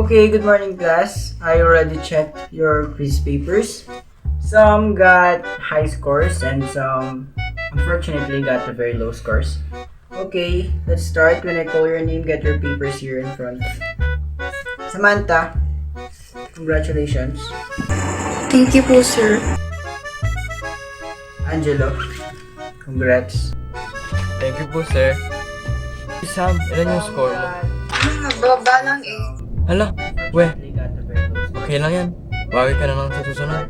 Okay, good morning class. I already checked your quiz papers. Some got high scores and some unfortunately got the very low scores. Okay, let's start. When I call your name, get your papers here in front. Samantha, congratulations. Thank you po, sir. Angelo, congrats. Thank you po, sir. Sam, ilan yung score mo? Baba lang eh. Hala, we, okay lang yan. Bawi ka na lang sa susunod.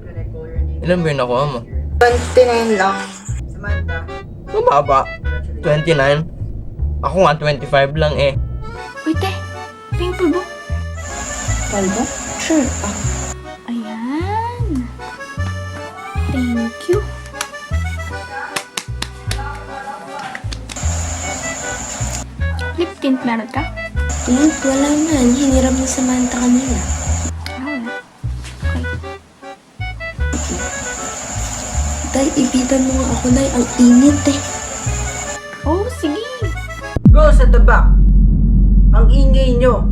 Ilan ba yung nakuha mo? 29 lang. Samantha, Mababa. 29? Ako nga, 25 lang eh. Uy, te. Pink pulbo. Kalbo? Sure. Ayan. Thank you. Lip tint meron ka? Tint, wala man. Hiniram ni Samantha kanina. Wala. Okay. Day, ibitan mo nga ako, Day. Ang init eh. Oh, sige. girls at the back. Ang ingay nyo.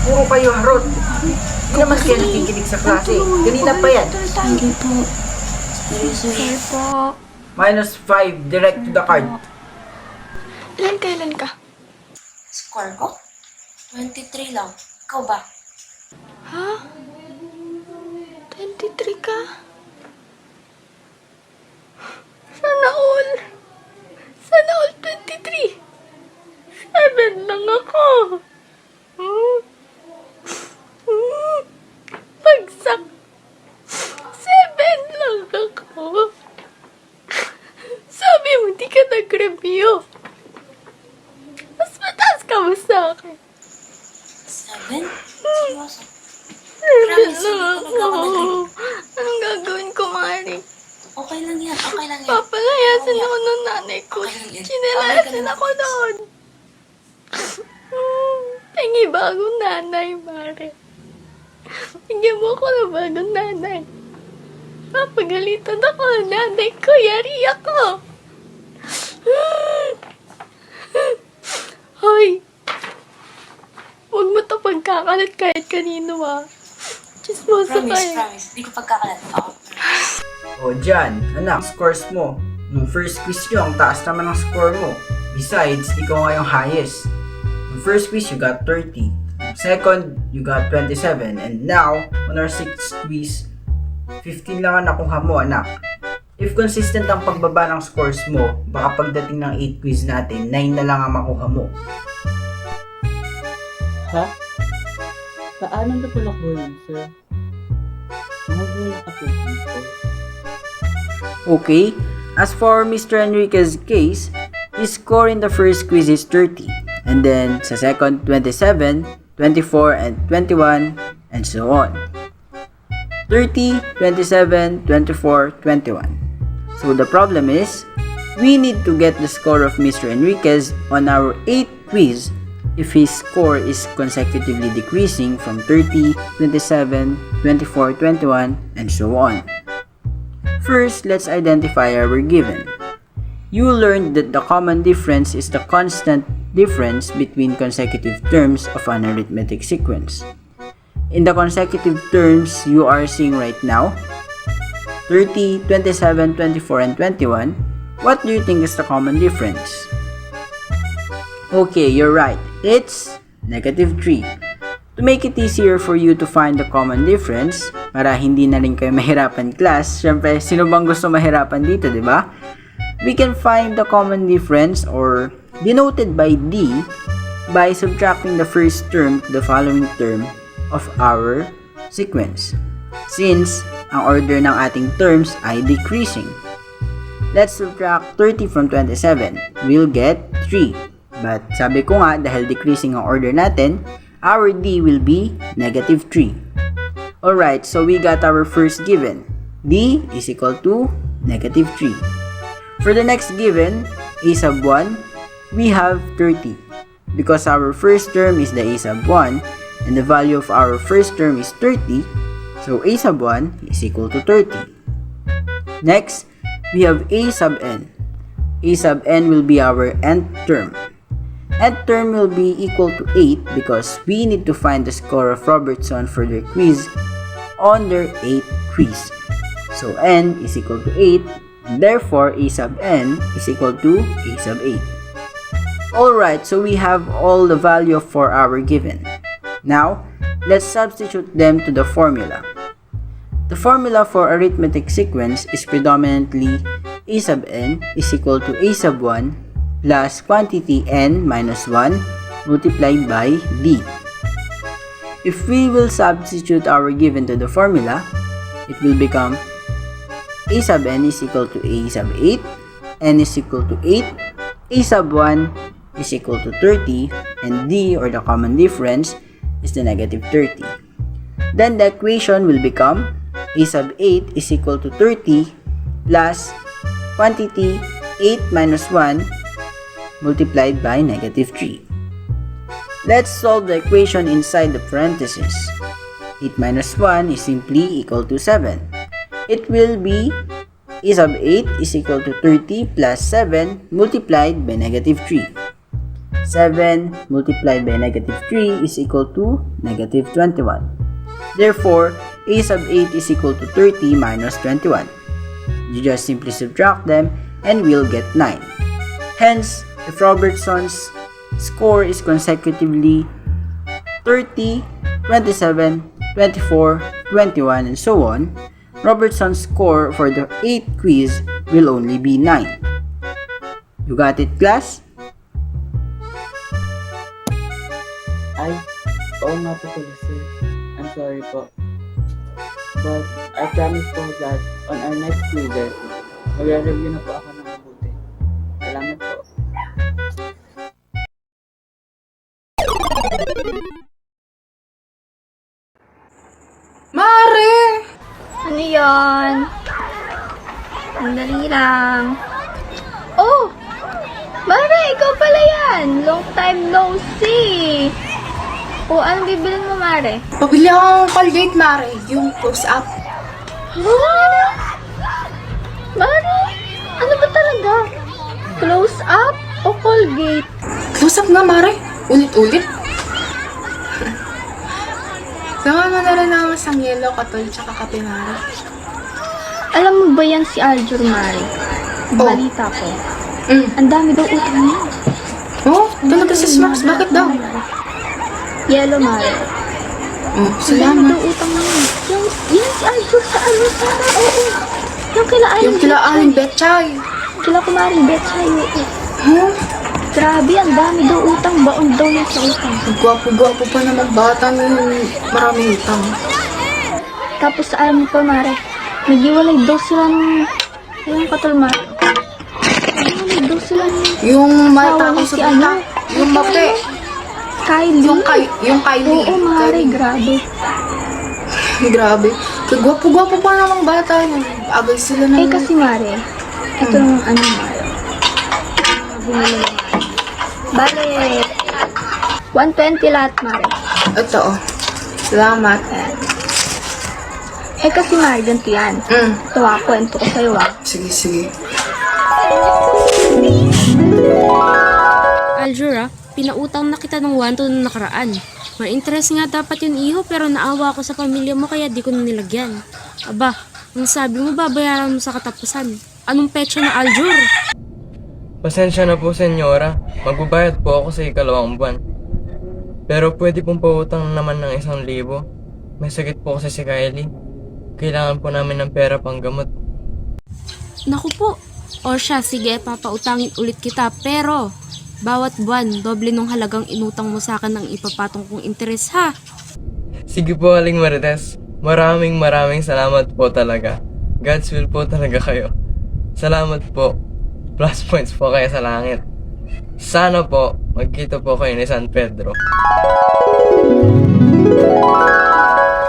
Puro kayo harot. Hindi naman kayo nakikinig sa klase. Kanina pa yan. Sige po. Sorry, sir. Sorry po. Minus 5, direct to the card. Ilan ka? Score ko? 23 lang. Ikaw ba? Ha? 23 ka? Sana all 23. 7 lang ako. Pagsak. 7 lang ako. Sabi mo, di ka nag-review. Mas mataas ka ba sa akin? 7? Seryoso? Promise, hindi talaga ako nag-review. Anong gagawin ko, Mari? Okay lang yan. Okay lang yan. Papalayasin ako ng nanay ko. Okay lang yan. Sinalayasin ako doon. Tingi bagong nanay, Mari. Bigyan mo ako ng bagong nanay. Papagalitan ako ng nanay ko. Yari ako. Hoy. Huwag mo ito pagkakalat kahit kanino, ah. Chismosa Promise, kayo. promise. Hindi ko pagkakalat ako. O dyan, anak, scores mo. Nung first quiz nyo, ang taas naman ng score mo. Besides, ikaw nga yung highest. Nung first quiz, you got 30. Second, you got 27. And now, on our sixth quiz, 15 lang ang nakuha mo, anak. If consistent ang pagbaba ng scores mo, baka pagdating ng 8 quiz natin, 9 na lang ang makuha mo. Ha? Paano na pala ko yun, sir? Mahagula ka po dito. Okay, as for Mr. Enriquez's case, his score in the first quiz is 30. And then, sa second, 27, 24, and 21, and so on. 30, 27, 24, 21. So the problem is, we need to get the score of Mr. Enriquez on our 8th quiz if his score is consecutively decreasing from 30, 27, 24, 21, and so on. First, let's identify our given. You learned that the common difference is the constant difference between consecutive terms of an arithmetic sequence. In the consecutive terms you are seeing right now, 30, 27, 24, and 21, what do you think is the common difference? Okay, you're right. It's negative 3. To make it easier for you to find the common difference, para hindi na rin kayo mahirapan class, syempre, sino bang gusto mahirapan dito, di ba? We can find the common difference, or denoted by D, by subtracting the first term to the following term of our sequence, since ang order ng ating terms ay decreasing. Let's subtract 30 from 27. We'll get 3. But sabi ko nga, dahil decreasing ang order natin, our D will be negative 3. Alright, so we got our first given. D is equal to negative 3. For the next given, a sub 1, we have 30. Because our first term is the a sub 1, and the value of our first term is 30, so a sub 1 is equal to 30. Next, we have a sub n. A sub n will be our nth term. Nth term will be equal to 8 because we need to find the score of Robertson for their quiz on their 8th quiz. So n is equal to 8, and therefore a sub n is equal to a sub 8. Alright, so we have all the value of 4 hour given. Now, let's substitute them to the formula. The formula for arithmetic sequence is predominantly a sub n is equal to a sub 1 plus quantity n minus 1 multiplied by d. If we will substitute our given to the formula, it will become a sub n is equal to a sub 8, n is equal to 8, a sub 1 is equal to 30, and d, or the common difference, is the negative 30. Then the equation will become a sub 8 is equal to 30 plus quantity 8 minus 1 multiplied by negative 3. Let's solve the equation inside the parentheses. 8 minus 1 is simply equal to 7. It will be a sub 8 is equal to 30 plus 7 multiplied by negative 3. 7 multiplied by negative 3 is equal to negative 21. Therefore, a sub 8 is equal to 30 minus 21. You just simply subtract them and we'll get 9. Hence, if Robertson's score is consecutively 30, 27, 24, 21, and so on, Robertson's score for the 8th quiz will only be 9. You got it, class? Ay, oo nga po pala sir. I'm sorry po. But I promise po that on our next quizzes, mag-review na po ako ng mabuti. Salamat po. Mare! Ano yan? Sandali lang. Oh! Mare, ikaw pala yan! Long time no see! O, anong bibilin mo, Mare? Pabili akong Colgate, Mare. Yung close-up. What? Mare, ano ba talaga? Close up o Colgate? Close-up nga, Mare. Ulit-ulit. Sama mo na rin naman sang yellow, katol, tsaka kape, Mare. Alam mo ba yan si Aljur, Mare? Balita ko. Ang dami daw utang niya. Oh, talaga si Smax. Bakit daw? Yellow, Mare. Oh, Ang dami salamat. daw utang niya. Yan si Aljur sa ano, Sara. Oo. Yung kila Yung kila Aling Betchay. Kila kumaring Betchay. Huh? Grabe, ang dami daw utang. Baon daw yan sa utang. Ang gwapo-gwapo pa naman bata yung maraming utang. Tapos alam mo pa, Mare, nag-iwalay daw sila ng... Ayun, katol, Mare. Nag-iwalay daw sila ng... Yung mata asawa ko niya sa si bata. ano? Yung mape. Kylie. Yung Kylie. Oo, Mare, Kylie. grabe. Grabe. Kagwapo-gwapo pa namang bata yun. Agay sila ng... Eh, kasi, Mare, ito yung ano, Mare. Bumili na, Mare. Bale, 120 lahat, Mare. Ito, oh. Salamat. Eh, kasi, Mare, ganito yan. Ito ako, kwento ko sa'yo, ah. Sige, sige. Aljura, pinautang na kita ng 1 to nung nakaraan. May interest nga dapat yun, iho, pero naawa ako sa pamilya mo kaya di ko na nilagyan. Aba, ang sabi mo babayaran mo sa katapusan. Anong petsa na, Aljur? Pasensya na po, senyora. Magbabayad po ako sa ikalawang buwan. Pero pwede pong pautang naman ng 1,000. May sakit po kasi si Kylie. Kailangan po namin ng pera pang gamot. Naku po. O siya, sige, papautangin ulit kita. Pero, bawat buwan, doble nung halagang inutang mo sa akin ng ipapatong kong interes, ha? Sige po, Aling Marites. Maraming salamat po talaga. God's will po talaga kayo. Salamat po. Plus points po kayo sa langit. Sana po, magkita po kayo ni San Pedro.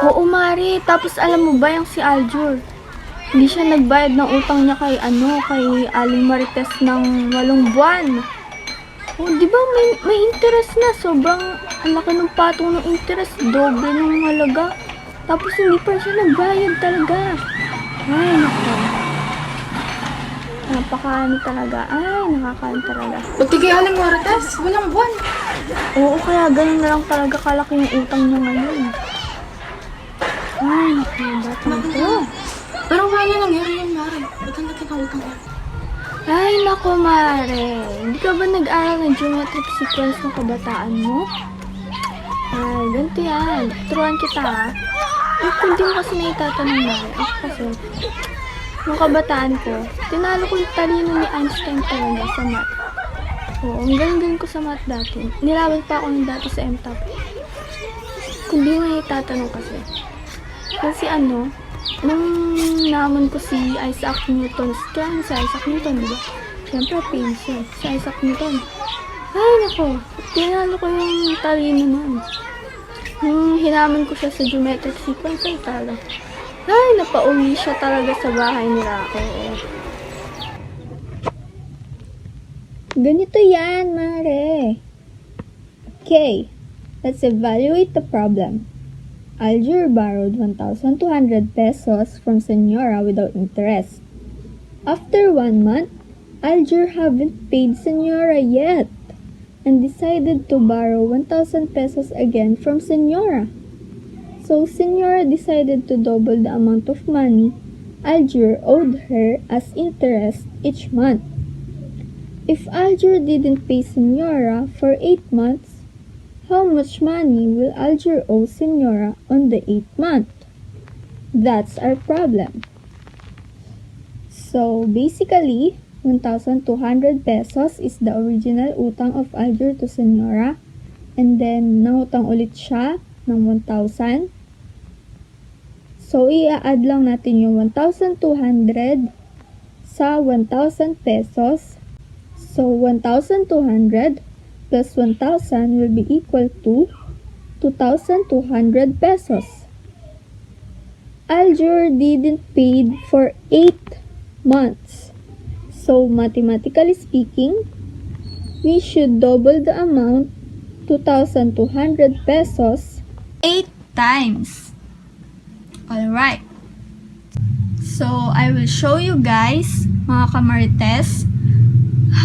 Oo, Mare. Tapos alam mo ba yung si Aljur? Hindi siya nagbayad ng utang niya kay Aling Marites ng 8 buwan. Oh, di ba may interest na? Sobrang ang laki ng patong ng interest. Doble ng halaga. Tapos hindi pa siya nagbayad talaga. Ay, nako. Napakaano talaga. Ay, nakakaano talaga. Pagti kay Aling Marites, walang buwan. Oo, kaya ganun na lang talaga kalaki yung utang niya ngayon. Ay, naku, bata na to. Pero paano nangyari yun, Mari? Ba't ang laki ng utang niya? Ay, naku, Mare. Hindi ka ba nag-aral ng geometric sequence ng kabataan mo? Ay, ganito yan. Turuan kita, ha? Eh, kung di mo kasi na itatanong, Mare. Ako kasi, nung kabataan ko, tinalo ko yung talino ni Einstein talaga sa math. Oo, ang galing-galing ko sa math dati. Nilaban pa ako ng dati sa MTAP. Kung di mo na itatanong kasi. Kasi ano, nung naman ko si Isaac Newton, kaya si Isaac Newton, di ba? Siyempre, famous yun. Si Isaac Newton. Ay, nako. Tinalo ko yung talino nun. Nung hinaman ko siya sa geometric sequence, ay talaga. Ay, napauwi siya talaga sa bahay nila ako. Ganito yan, Mare. Okay, let's evaluate the problem. Aljur borrowed 1,200 pesos from Senora without interest. After 1 month, Aljur haven't paid Senora yet and decided to borrow 1,000 pesos again from Senora. So Senora decided to double the amount of money Aljur owed her as interest each month. If Aljur didn't pay Senora for 8 months, how much money will Aljur owe Senora on the 8th month? That's our problem. So basically, 1,200 pesos is the original utang of Aljur to Senora, and then nangutang ulit siya ng 1,000. So i-add lang natin yung 1,200 sa 1,000 pesos. So 1,200 plus 1,000 will be equal to 2,200 pesos. Aljur didn't paid for 8 months. So mathematically speaking, we should double the amount, 2,200 pesos, 8 times. Alright. So I will show you guys, mga kamarites,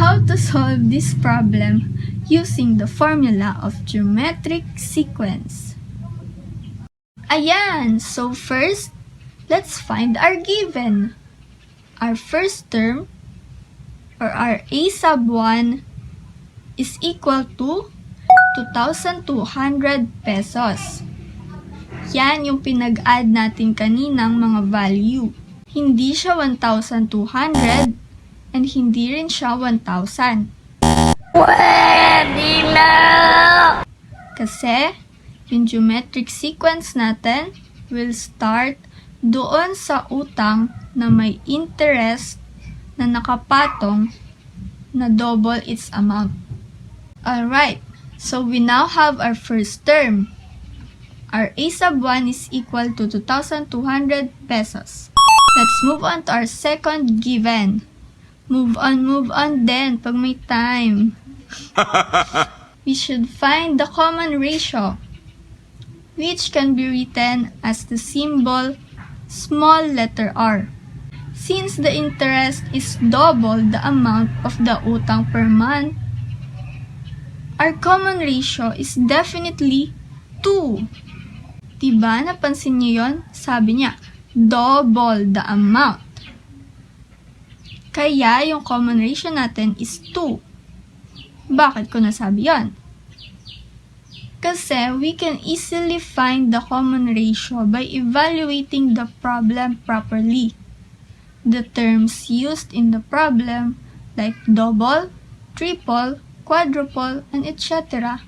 how to solve this problem using the formula of geometric sequence. Ayan! So first, let's find our given. Our first term, or our A sub 1, is equal to 2,200 pesos. Yan yung pinag-add natin kaninang mga value. Hindi siya 1,200 and hindi rin siya 1,000. Pwede na! Kasi, yung geometric sequence natin will start doon sa utang na may interest na nakapatong na double its amount. Alright, so we now have our first term. Our A sub 1 is equal to 2,200 pesos. Let's move on to our second given. Move on then pag may time. We should find the common ratio, which can be written as the symbol small letter r. Since the interest is double the amount of the utang per month, our common ratio is definitely 2. Diba? Napansin niyo yon? Sabi niya, double the amount. Kaya yung common ratio natin is 2. Bakit ko nasabi yon? Kasi we can easily find the common ratio by evaluating the problem properly. The terms used in the problem like double, triple, quadruple, and etc.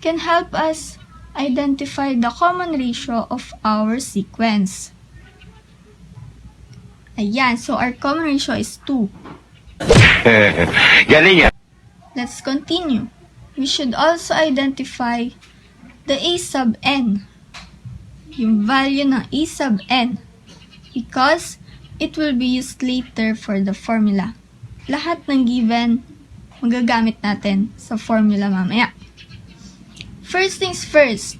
can help us identify the common ratio of our sequence. Ayan, so our common ratio is 2. Galing yan. Let's continue. We should also identify the A sub n, yung value ng A sub n, because it will be used later for the formula. Lahat ng given, magagamit natin sa formula mamaya. First things first,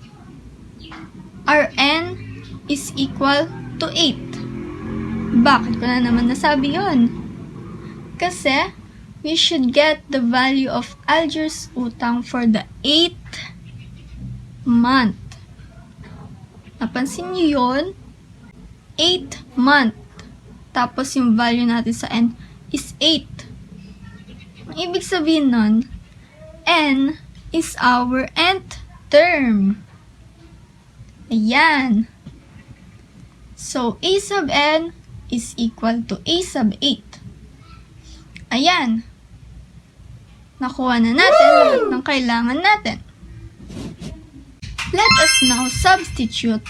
our n is equal to 8. Bakit ko na naman nasabi yon? Kasi, we should get the value of Aljur's utang for the 8th month. Napansin niyo yun? 8th month. Tapos yung value natin sa n is 8. Ang ibig sabihin nun, n is our nth term. Ayan. So, a sub n is equal to a sub 8. Ayan. Nakuha na natin lahat ng kailangan natin. Let us now substitute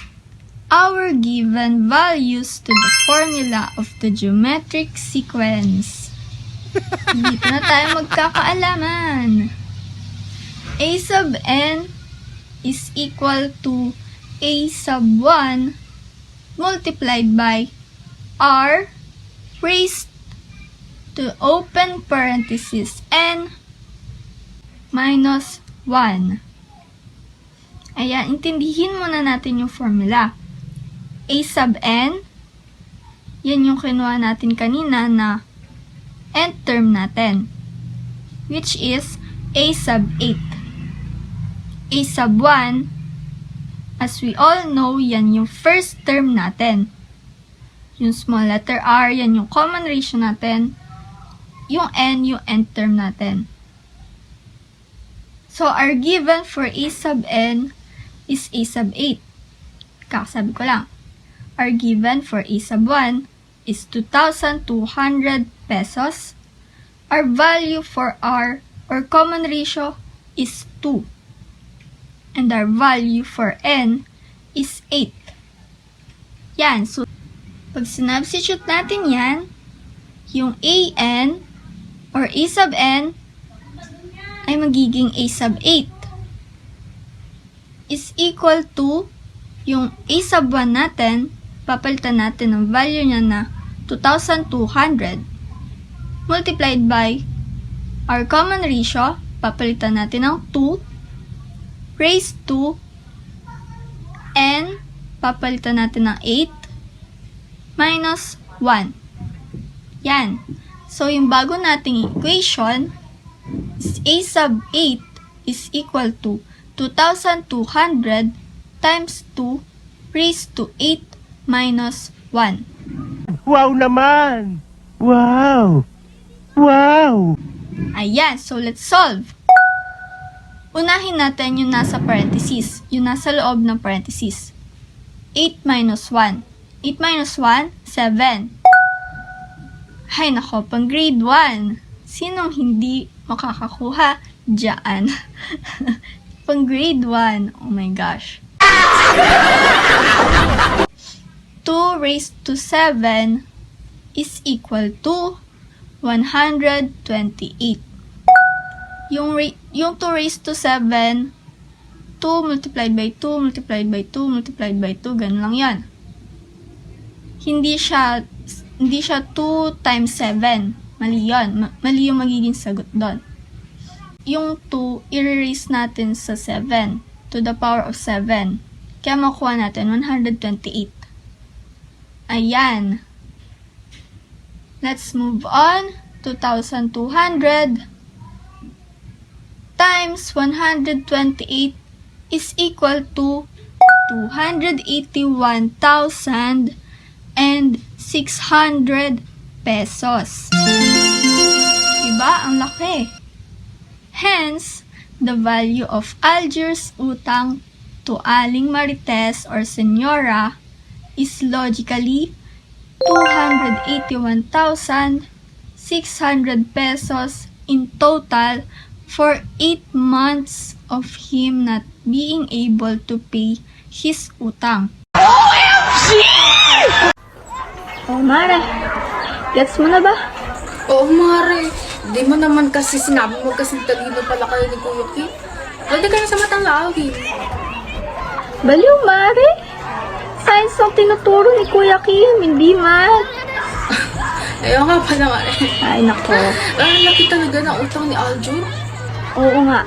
our given values to the formula of the geometric sequence. Dito na tayo magkakaalaman. A sub n is equal to a sub 1 multiplied by r raised to open parenthesis n minus 1. Ayan, intindihin muna natin yung formula. A sub n, yan yung kinuha natin kanina na nth term natin, which is a sub 8. A sub 1, as we all know, yan yung first term natin. Yung small letter r, yan yung common ratio natin. Yung n, yung nth term natin. So, our given for a sub n is a sub 8. Kakasabi ko lang. Our given for a sub 1 is 2,200 pesos. Our value for r, or common ratio, is 2. And our value for n is 8. Yan. So, pag sinubstitute natin yan, yung an, or a sub n, ay magiging a sub 8 is equal to yung a sub 1 natin, papalitan natin ang value niya na 2,200 multiplied by our common ratio, papalitan natin ng 2 raised to n, papalitan natin ng 8 minus 1. Yan. So, yung bago nating equation is a sub 8 is equal to 2,200 times 2 raised to 8 minus 1. Wow naman! Wow! Wow! Ayan, so let's solve. Unahin natin yung nasa parenthesis, yung nasa loob ng parenthesis. 8 minus 1. 8 minus 1, 7. Hay nako, pang grade 1. Sinong hindi makakakuha dyan? Pang grade 1. Oh my gosh. 2 raised to 7 is equal to 128. Yung 2 raised to 7, 2 multiplied by 2, multiplied by 2, multiplied by 2, ganun lang yan. Hindi siya 2 times 7. Mali yun. Mali yung magiging sagot doon. Yung 2, i-raise natin sa 7 to the power of 7. Kaya makuha natin 128. Ayan. Let's move on. 2,200 times 128 is equal to 281,600 pesos. Diba? Ang laki. Hence, the value of Aljur's utang to Aling Marites or Senyora is logically 281,600 pesos in total for 8 months of him not being able to pay his utang. Oh, Mare. Gets mo na ba? Oo, Mare. Di mo naman kasi sinabi mo kasi talino pala kayo ni Kuya Kim. Pwede kayo sa matang lawin. Baliw, Mare. Science ang tinuturo ni Kuya Kim, hindi math. Ayaw nga pala, Mare. Ay, nako. Ang laki talaga ng utang ni Aljur. Oo nga.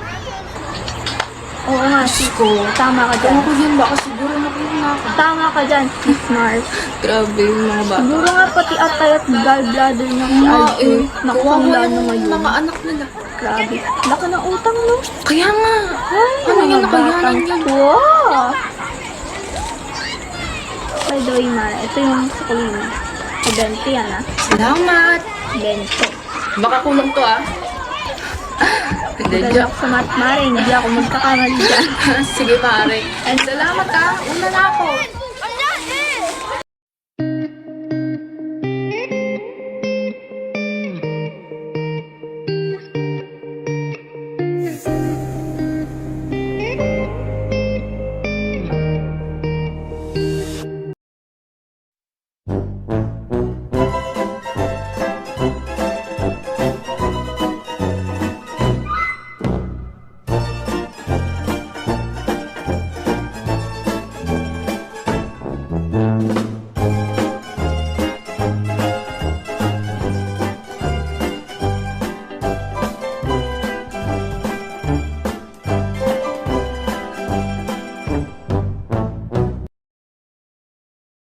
Oo nga, Diyos ko. tama ka dyan. Ako yan, baka siguro nakuha na ako. Tama ka dyan, Sis Mars. Grabe yung mga bata. Siguro nga pati atay at gallbladder ng si Mga Alfie. kawawa Nakakangla na yung ngayon. mga anak nila. Grabe. Laka ng utang, no? Kaya nga. Ay, Ano mga yun, nakayanan batang yan? Wow! By the way, Mara, ito yung sukli mo. 20 yan, ah. Salamat. 20. Baka kulang to ah. Hindi, Dahil ako sa math, Mara, hindi ako magkakamali dyan. Sige, pare. And salamat ah. Una na ako.